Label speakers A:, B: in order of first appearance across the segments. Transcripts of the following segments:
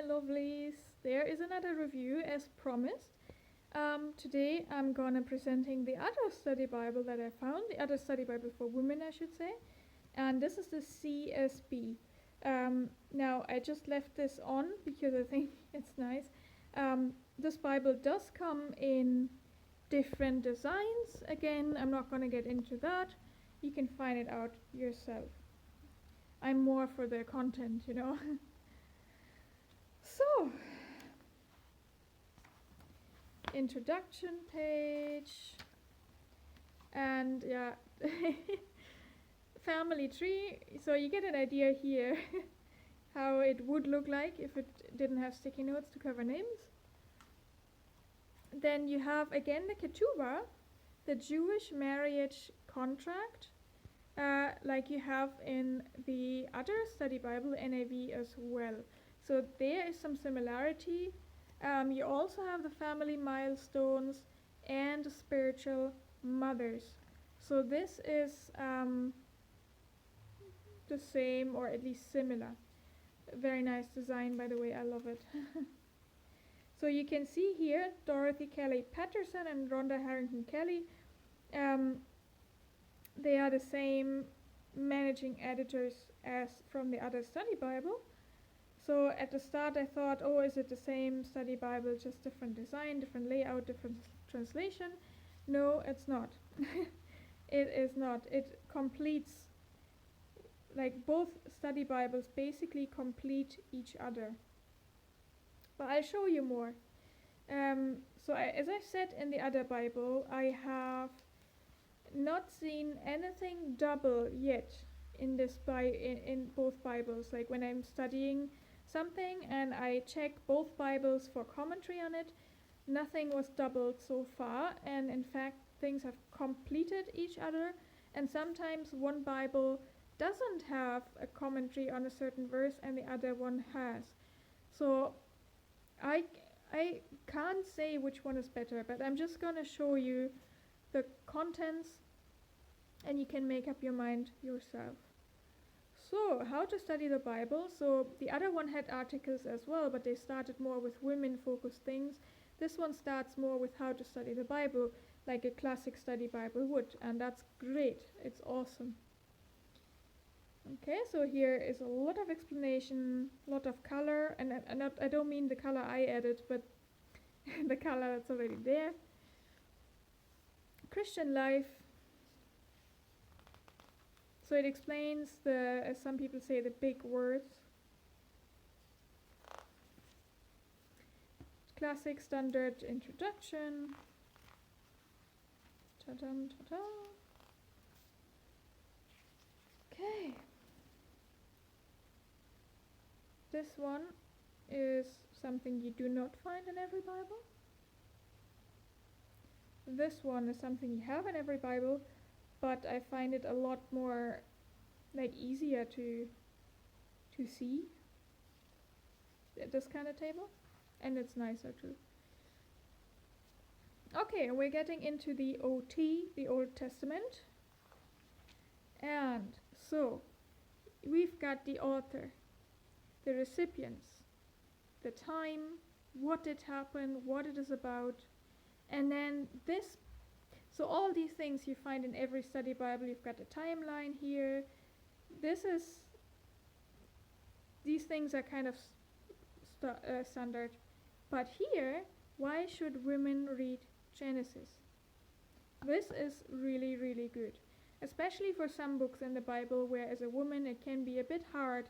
A: lovelies. There is another review as promised. Today I'm gonna presenting the other study Bible that I found, the other study Bible for women, I should say, and this is the CSB. Now I just left this on because I think it's nice. This Bible does come in different designs. Again, I'm not gonna get into that. You can find it out yourself. I'm more for the content, So, introduction page, and yeah, family tree. So you get an idea here how it would look like if it didn't have sticky notes to cover names. Then you have again the ketubah, the Jewish marriage contract, like you have in the other study Bible, NAV, as well. So there is some similarity. You also have the family milestones and spiritual mothers. So this is the same, or at least similar. Very nice design, by the way, I love it. So you can see here Dorothy Kelly Patterson and Rhonda Harrington Kelly. They are the same managing editors as from the other study Bible. So at the start I thought, oh, is it the same study Bible, just different design, different layout, different translation? No, it's not. It is not. It completes, like both study Bibles basically complete each other. But I'll show you more. As I said in the other Bible, I have not seen anything double yet in this in both Bibles. Like when I'm studying something and I check both Bibles for commentary on it, nothing was doubled so far, and in fact things have completed each other, and sometimes one Bible doesn't have a commentary on a certain verse and the other one has. So I can't say which one is better, but I'm just gonna show you the contents and you can make up your mind yourself. So, how to study the Bible. So the other one had articles as well, but they started more with women-focused things. This one starts more with how to study the Bible, like a classic study Bible would, and that's great. It's awesome. Okay, so here is a lot of explanation, a lot of color, and I don't mean the color I added, but the color that's already there. Christian life. So it explains the, as some people say, the big words. Classic standard introduction. Ta-dum, ta-da. Okay. This one is something you do not find in every Bible. This one is something you have in every Bible, but I find it a lot more easier to see this kind of table, and it's nicer too. Okay, we're getting into the OT, the Old Testament, and so we've got the author, the recipients, the time, what did happen, what it is about, and then this. So all these things you find in every study Bible. You've got the timeline here. These things are kind of standard. But here, why should women read Genesis? This is really, really good. Especially for some books in the Bible where as a woman it can be a bit hard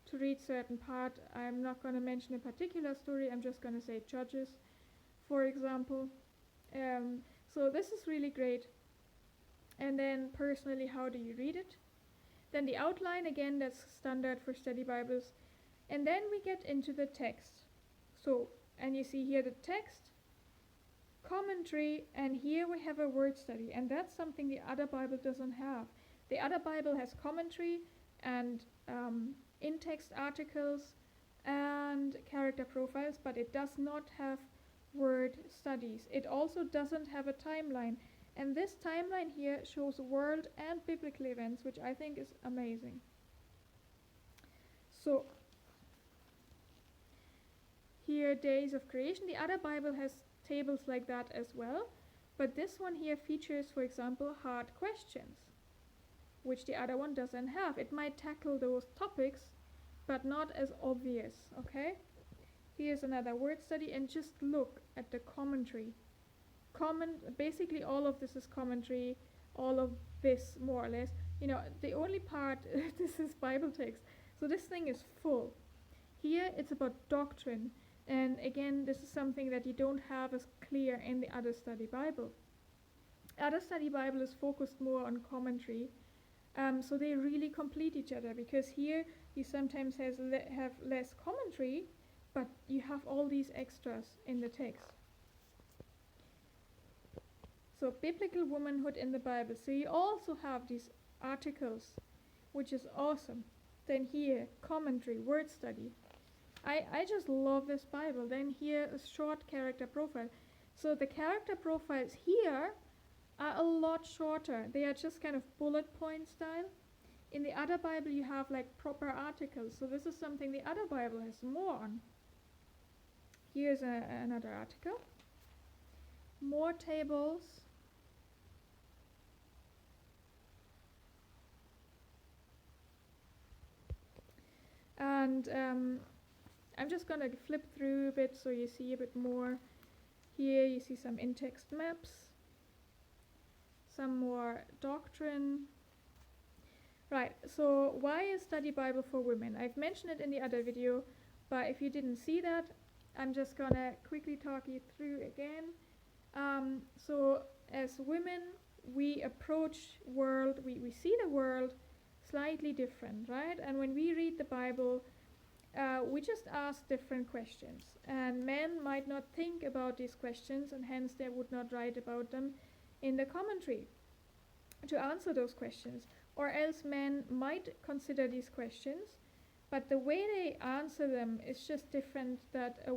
A: to read certain part. I'm not going to mention a particular story. I'm just going to say Judges, for example. So this is really great. And then personally, how do you read it? Then the outline, again, that's standard for study Bibles. And then we get into the text. So, and you see here the text, commentary, and here we have a word study. And that's something the other Bible doesn't have. The other Bible has commentary and in-text articles and character profiles, but it does not have word studies. It also doesn't have a timeline, and this timeline here shows world and biblical events, which I think is amazing. So here days of creation. The other Bible has tables like that as well, but this one here features, for example, hard questions, which the other one doesn't have. It might tackle those topics, but not as obvious, okay? Here's another word study, and just look at the commentary. Basically all of this is commentary, all of this more or less. You know, the only part, this is Bible text, so this thing is full. Here it's about doctrine, and again, this is something that you don't have as clear in the other study Bible. Other study Bible is focused more on commentary, so they really complete each other, because here you sometimes have less commentary, but you have all these extras in the text. So biblical womanhood in the Bible. So you also have these articles, which is awesome. Then here, commentary, word study. I just love this Bible. Then here, a short character profile. So the character profiles here are a lot shorter. They are just kind of bullet point style. In the other Bible, you have like proper articles. So this is something the other Bible has more on. Here's another article. More tables. And I'm just going to flip through a bit so you see a bit more. Here you see some in-text maps, some more doctrine. Right, so why is Study Bible for Women? I've mentioned it in the other video, but if you didn't see that, I'm just going to quickly talk you through again. So as women, we approach world, we see the world slightly different, right? And when we read the Bible, we just ask different questions. And men might not think about these questions, and hence they would not write about them in the commentary to answer those questions. Or else men might consider these questions, but the way they answer them is just different that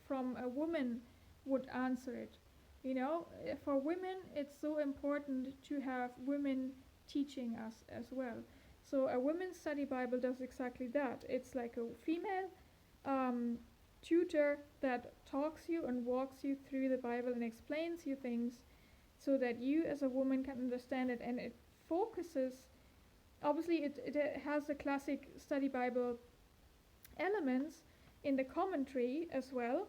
A: from a woman would answer it. You know, for women, it's so important to have women teaching us as well. So a women's study Bible does exactly that. It's like a female tutor that talks you and walks you through the Bible and explains you things so that you as a woman can understand it. And it focuses, obviously it has the classic study Bible elements in the commentary as well,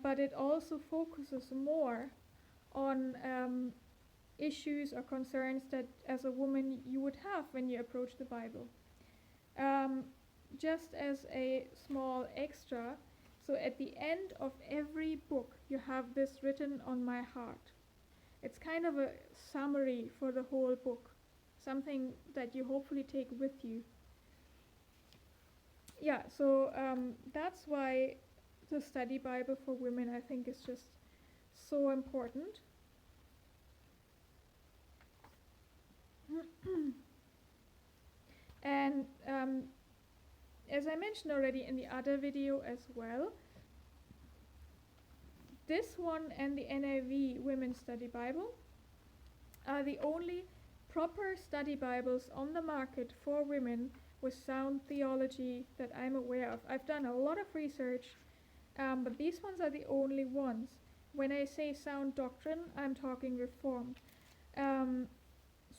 A: but it also focuses more on issues or concerns that as a woman you would have when you approach the Bible. Just as a small extra, so at the end of every book you have this written on my heart. It's kind of a summary for the whole book, something that you hopefully take with you. Yeah, so that's why the study Bible for women, I think, is just so important. And as I mentioned already in the other video as well, this one and the NIV Women's Study Bible are the only proper study Bibles on the market for women with sound theology that I'm aware of. I've done a lot of research, but these ones are the only ones. When I say sound doctrine, I'm talking Reformed.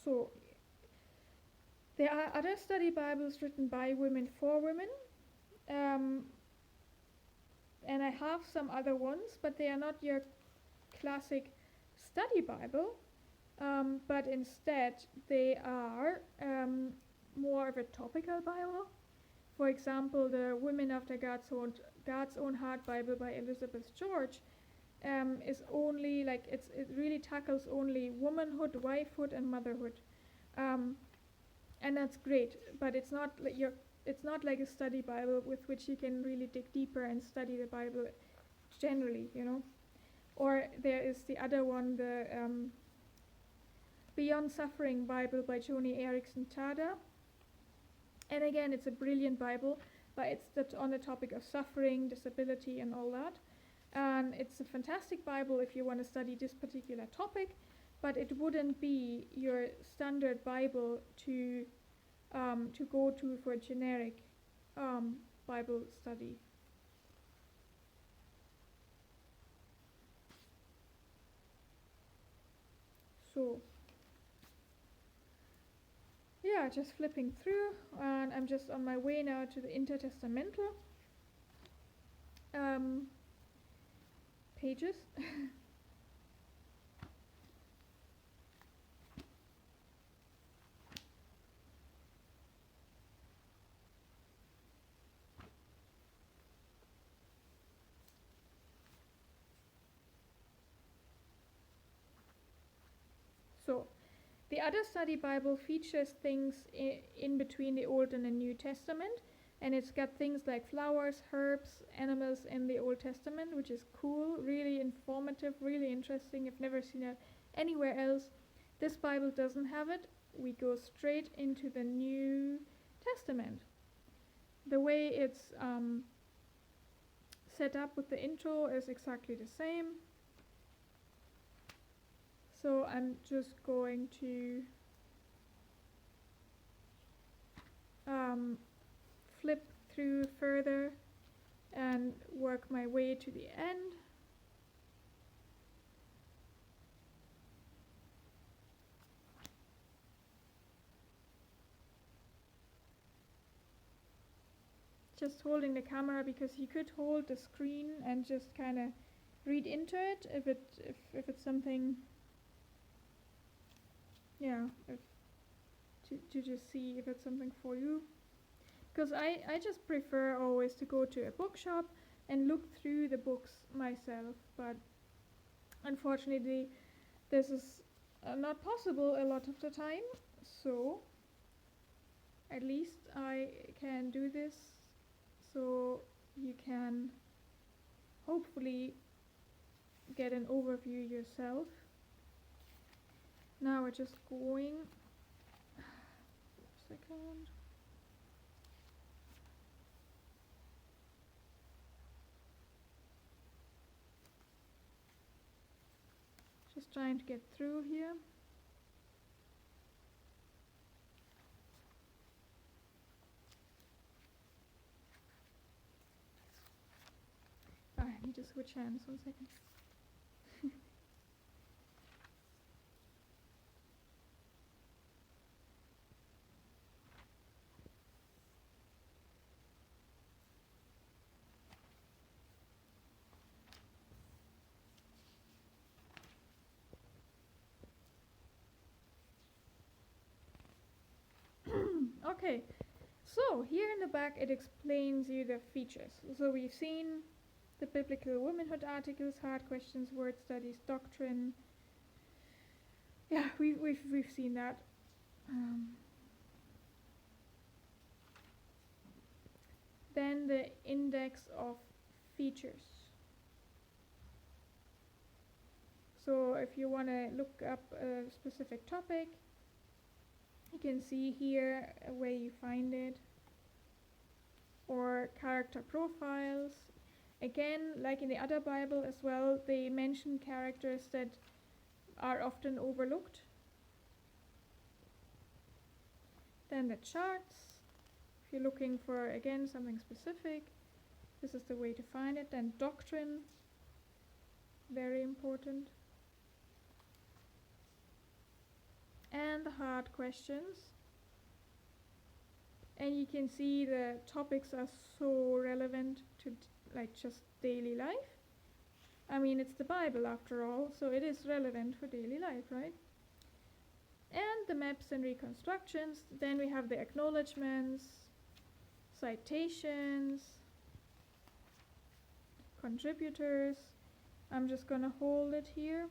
A: So there are other study Bibles written by women for women, and I have some other ones, but they are not your classic study Bible, but instead they are more of a topical Bible. For example, the Women After God's Own Heart Bible by Elizabeth George is only like it really tackles only womanhood, wifehood, and motherhood, and that's great. But it's not like a study Bible with which you can really dig deeper and study the Bible generally, you know. Or there is the other one, the Beyond Suffering Bible by Joni Eareckson Tada. And again, it's a brilliant Bible, but it's on the topic of suffering, disability, and all that. And it's a fantastic Bible if you want to study this particular topic, but it wouldn't be your standard Bible to go to for a generic Bible study. yeah, just flipping through, and I'm just on my way now to the intertestamental pages. So, the other study Bible features things in between the Old and the New Testament, and it's got things like flowers, herbs, animals in the Old Testament, which is cool, really informative, really interesting. I've never seen it anywhere else. This Bible doesn't have it. We go straight into the New Testament. The way it's set up with the intro is exactly the same. So I'm just going to flip through further and work my way to the end. Just holding the camera, because you could hold the screen and just kind of read into it if it's something, yeah, to just see if it's something for you. Because I just prefer always to go to a bookshop and look through the books myself, but unfortunately this is not possible a lot of the time, so at least I can do this so you can hopefully get an overview yourself. Now we're just going, second. Just trying to get through here. I need to switch hands 1 second. Okay, so here in the back it explains you the features. So we've seen the biblical womanhood articles, hard questions, word studies, doctrine. Yeah, we've seen that. Then the index of features. So if you want to look up a specific topic, you can see here where you find it. Or character profiles. Again, like in the other Bible as well, they mention characters that are often overlooked. Then the charts. If you're looking for, again, something specific, this is the way to find it. Then doctrine, very important. And the hard questions. And you can see the topics are so relevant to like just daily life. I mean, it's the Bible after all, so it is relevant for daily life, right? And the maps and reconstructions. Then we have the acknowledgements, citations, contributors. I'm just gonna hold it here.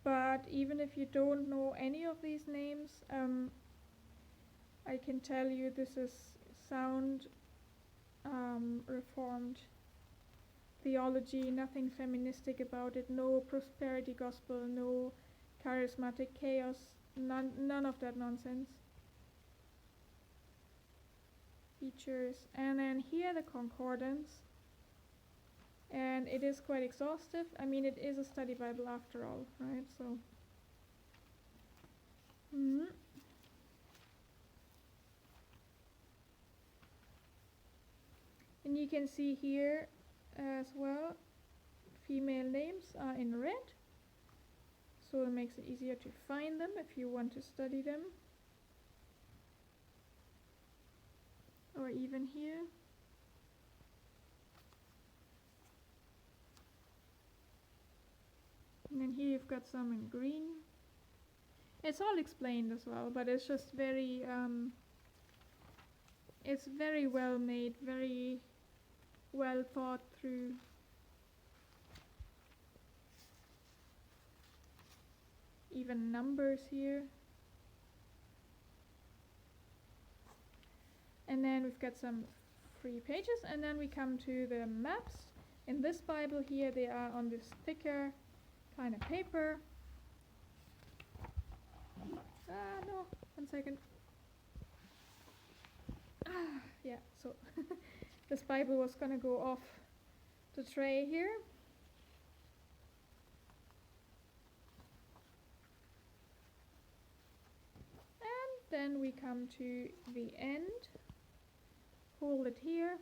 A: But even if you don't know any of these names, I can tell you this is sound Reformed theology, nothing feministic about it, no prosperity gospel, no charismatic chaos, none of that nonsense. Features, and then here the Concordance, and it is quite exhaustive. I mean, it is a study Bible after all, right? So and you can see here as well, female names are in red. so it makes it easier to find them if you want to study them. Or even here. And then here you've got some in green. It's all explained as well, but it's just very, it's very well made, very well thought through. Even numbers here. And then we've got some free pages, and then we come to the maps. In this Bible here, they are on this thicker kind of paper. No, 1 second. Yeah, so this Bible was gonna go off the tray here. And then we come to the end. Hold it here.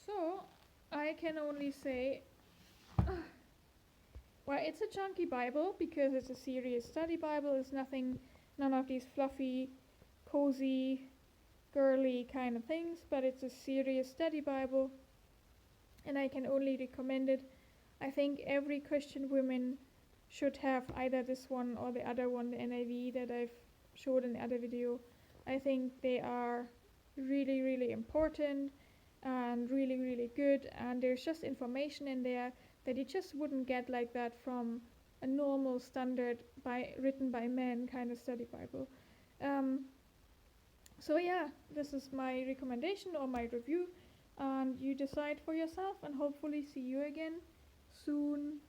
A: So I can only say, well, it's a chunky Bible because it's a serious study Bible. It's none of these fluffy, cozy, girly kind of things, but it's a serious study Bible, and I can only recommend it. I think every Christian woman should have either this one or the other one, the NIV that I've showed in the other video. I think they are really, really important and really, really good, and there's just information in there that you just wouldn't get like that from a normal standard written by men kind of study Bible. So yeah, this is my recommendation or my review, and you decide for yourself, and hopefully see you again soon.